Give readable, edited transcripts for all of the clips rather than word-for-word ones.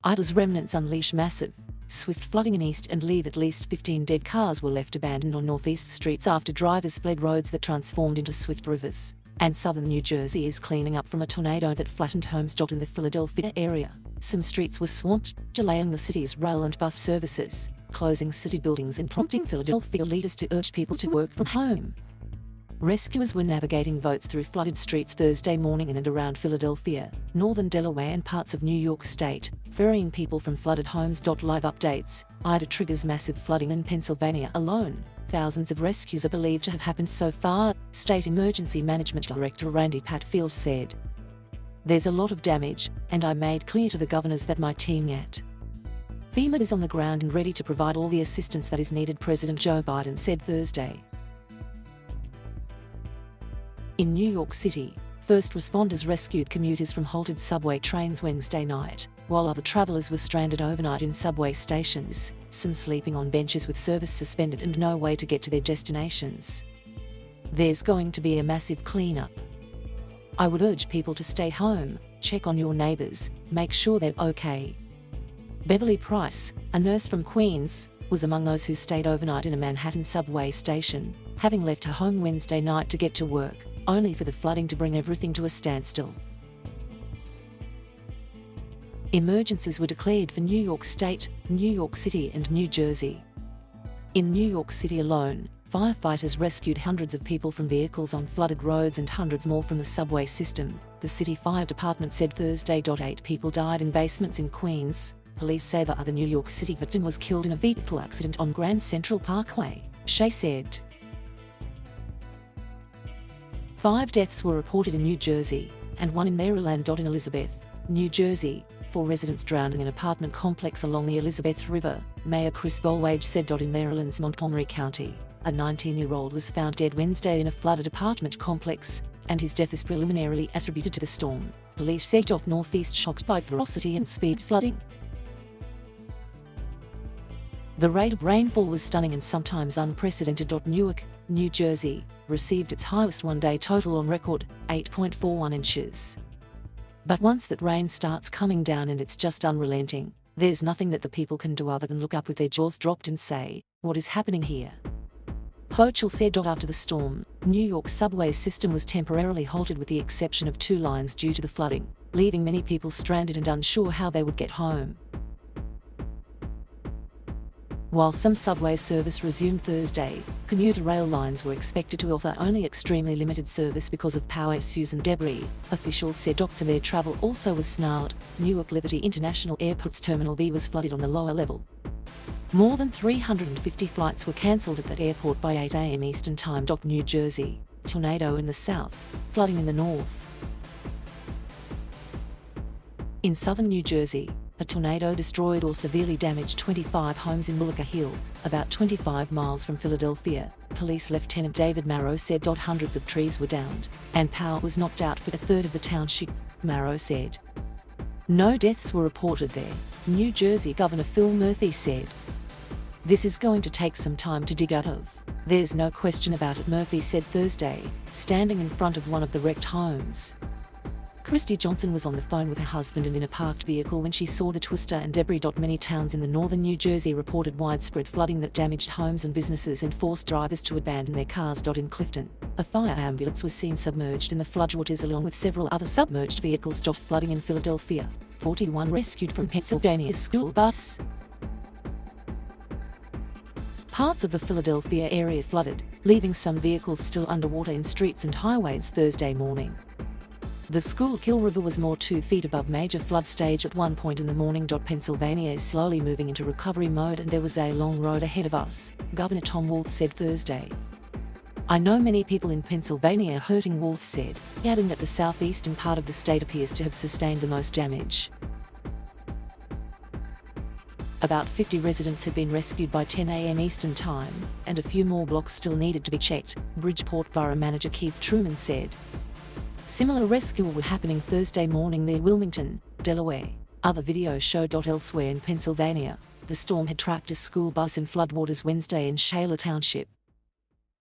Ida's remnants unleash massive, swift flooding in east and lead. At least 15 dead cars were left abandoned on northeast streets after drivers fled roads that transformed into swift rivers. And southern New Jersey is cleaning up from a tornado that flattened homes. In the Philadelphia area, some streets were swamped, delaying the city's rail and bus services, closing city buildings and prompting Philadelphia leaders to urge people to work from home. Rescuers were navigating boats through flooded streets Thursday morning in and around Philadelphia, northern Delaware and parts of New York State, ferrying people from flooded homes. Live updates: Ida triggers massive flooding in Pennsylvania alone. Thousands of rescues are believed to have happened so far, State Emergency Management Director Randy Patfield said. There's a lot of damage, and I made clear to the governors that my team yet. FEMA is on the ground and ready to provide all the assistance that is needed, President Joe Biden said Thursday. In New York City, first responders rescued commuters from halted subway trains Wednesday night, while other travelers were stranded overnight in subway stations, some sleeping on benches with service suspended and no way to get to their destinations. There's going to be a massive cleanup. I would urge people to stay home, check on your neighbors, make sure they're okay. Beverly Price, a nurse from Queens, was among those who stayed overnight in a Manhattan subway station, having left her home Wednesday night to get to work, only for the flooding to bring everything to a standstill. Emergencies were declared for New York State, New York City and New Jersey. In New York City alone, firefighters rescued hundreds of people from vehicles on flooded roads and hundreds more from the subway system, the city fire department said Thursday. 8 people died in basements in Queens. Police say the other New York City victim was killed in a vehicle accident on Grand Central Parkway, Shea said. 5 deaths were reported in New Jersey, and 1 in Maryland. In Elizabeth, New Jersey, 4 residents drowned in an apartment complex along the Elizabeth River, Mayor Chris Bolwage said. In Maryland's Montgomery County, a 19-year-old was found dead Wednesday in a flooded apartment complex, and his death is preliminarily attributed to the storm, police said. Northeast shocked by ferocity and speed flooding. The rate of rainfall was stunning and sometimes unprecedented. Newark, New Jersey, received its highest one-day total on record, 8.41 inches. But once that rain starts coming down and it's just unrelenting, there's nothing that the people can do other than look up with their jaws dropped and say, "What is happening here?" Hochul said. After the storm, New York's subway system was temporarily halted with the exception of 2 lines due to the flooding, leaving many people stranded and unsure how they would get home. While some subway service resumed Thursday, commuter rail lines were expected to offer only extremely limited service because of power issues and debris, officials said. Some air travel also was snarled. Newark Liberty International Airport's Terminal B was flooded on the lower level. More than 350 flights were cancelled at that airport by 8 a.m. Eastern Time. New Jersey, tornado in the south, flooding in the north. In southern New Jersey, a tornado destroyed or severely damaged 25 homes in Mullica Hill, about 25 miles from Philadelphia, Police Lieutenant David Marrow said. Hundreds of trees were downed, and power was knocked out for a third of the township, Marrow said. No deaths were reported there, New Jersey Governor Phil Murphy said. This is going to take some time to dig out of. There's no question about it, Murphy said Thursday, standing in front of one of the wrecked homes. Christy Johnson was on the phone with her husband and in a parked vehicle when she saw the twister and debris. Many towns in the northern New Jersey reported widespread flooding that damaged homes and businesses and forced drivers to abandon their cars. In Clifton, a fire ambulance was seen submerged in the floodwaters along with several other submerged vehicles. Flooding in Philadelphia, 41 rescued from Pennsylvania's school bus. Parts of the Philadelphia area flooded, leaving some vehicles still underwater in streets and highways Thursday morning. The Schuylkill River was more 2 feet above major flood stage at one point in the morning. Pennsylvania is slowly moving into recovery mode and there was a long road ahead of us, Governor Tom Wolf said Thursday. I know many people in Pennsylvania are hurting, Wolf said, adding that the southeastern part of the state appears to have sustained the most damage. About 50 residents had been rescued by 10 a.m. Eastern Time, and a few more blocks still needed to be checked, Bridgeport Borough Manager Keith Truman said. Similar rescue were happening Thursday morning near Wilmington, Delaware. Other videos showed. Elsewhere in Pennsylvania, the storm had trapped a school bus in floodwaters Wednesday in Shaler Township.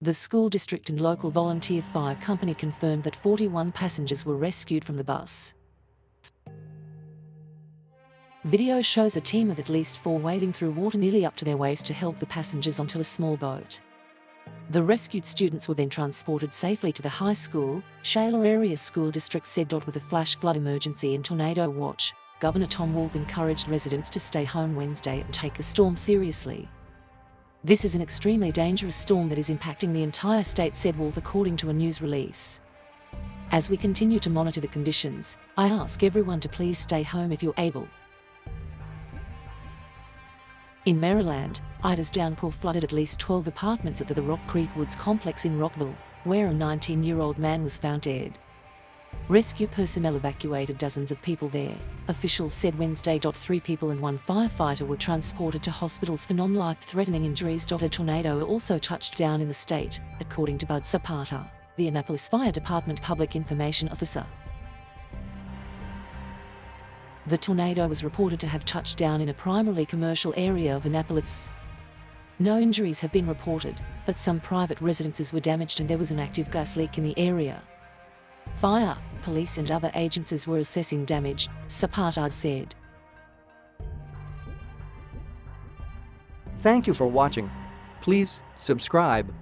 The school district and local volunteer fire company confirmed that 41 passengers were rescued from the bus. Video shows a team of at least 4 wading through water nearly up to their waist to help the passengers onto a small boat. The rescued students were then transported safely to the high school, Shaler Area School District said. With a flash flood emergency and tornado watch, Governor Tom Wolf encouraged residents to stay home Wednesday and take the storm seriously. "This is an extremely dangerous storm that is impacting the entire state," said Wolf according to a news release. "As we continue to monitor the conditions, I ask everyone to please stay home if you're able." In Maryland, Ida's downpour flooded at least 12 apartments at the Rock Creek Woods complex in Rockville, where a 19-year-old man was found dead. Rescue personnel evacuated dozens of people there, officials said Wednesday. 3 people and 1 firefighter were transported to hospitals for non-life-threatening injuries. A tornado also touched down in the state, according to Bud Zapata, the Annapolis Fire Department public information officer. The tornado was reported to have touched down in a primarily commercial area of Annapolis. No injuries have been reported, but some private residences were damaged and there was an active gas leak in the area. Fire, police and other agencies were assessing damage, Zapata said. Thank you for watching. Please subscribe.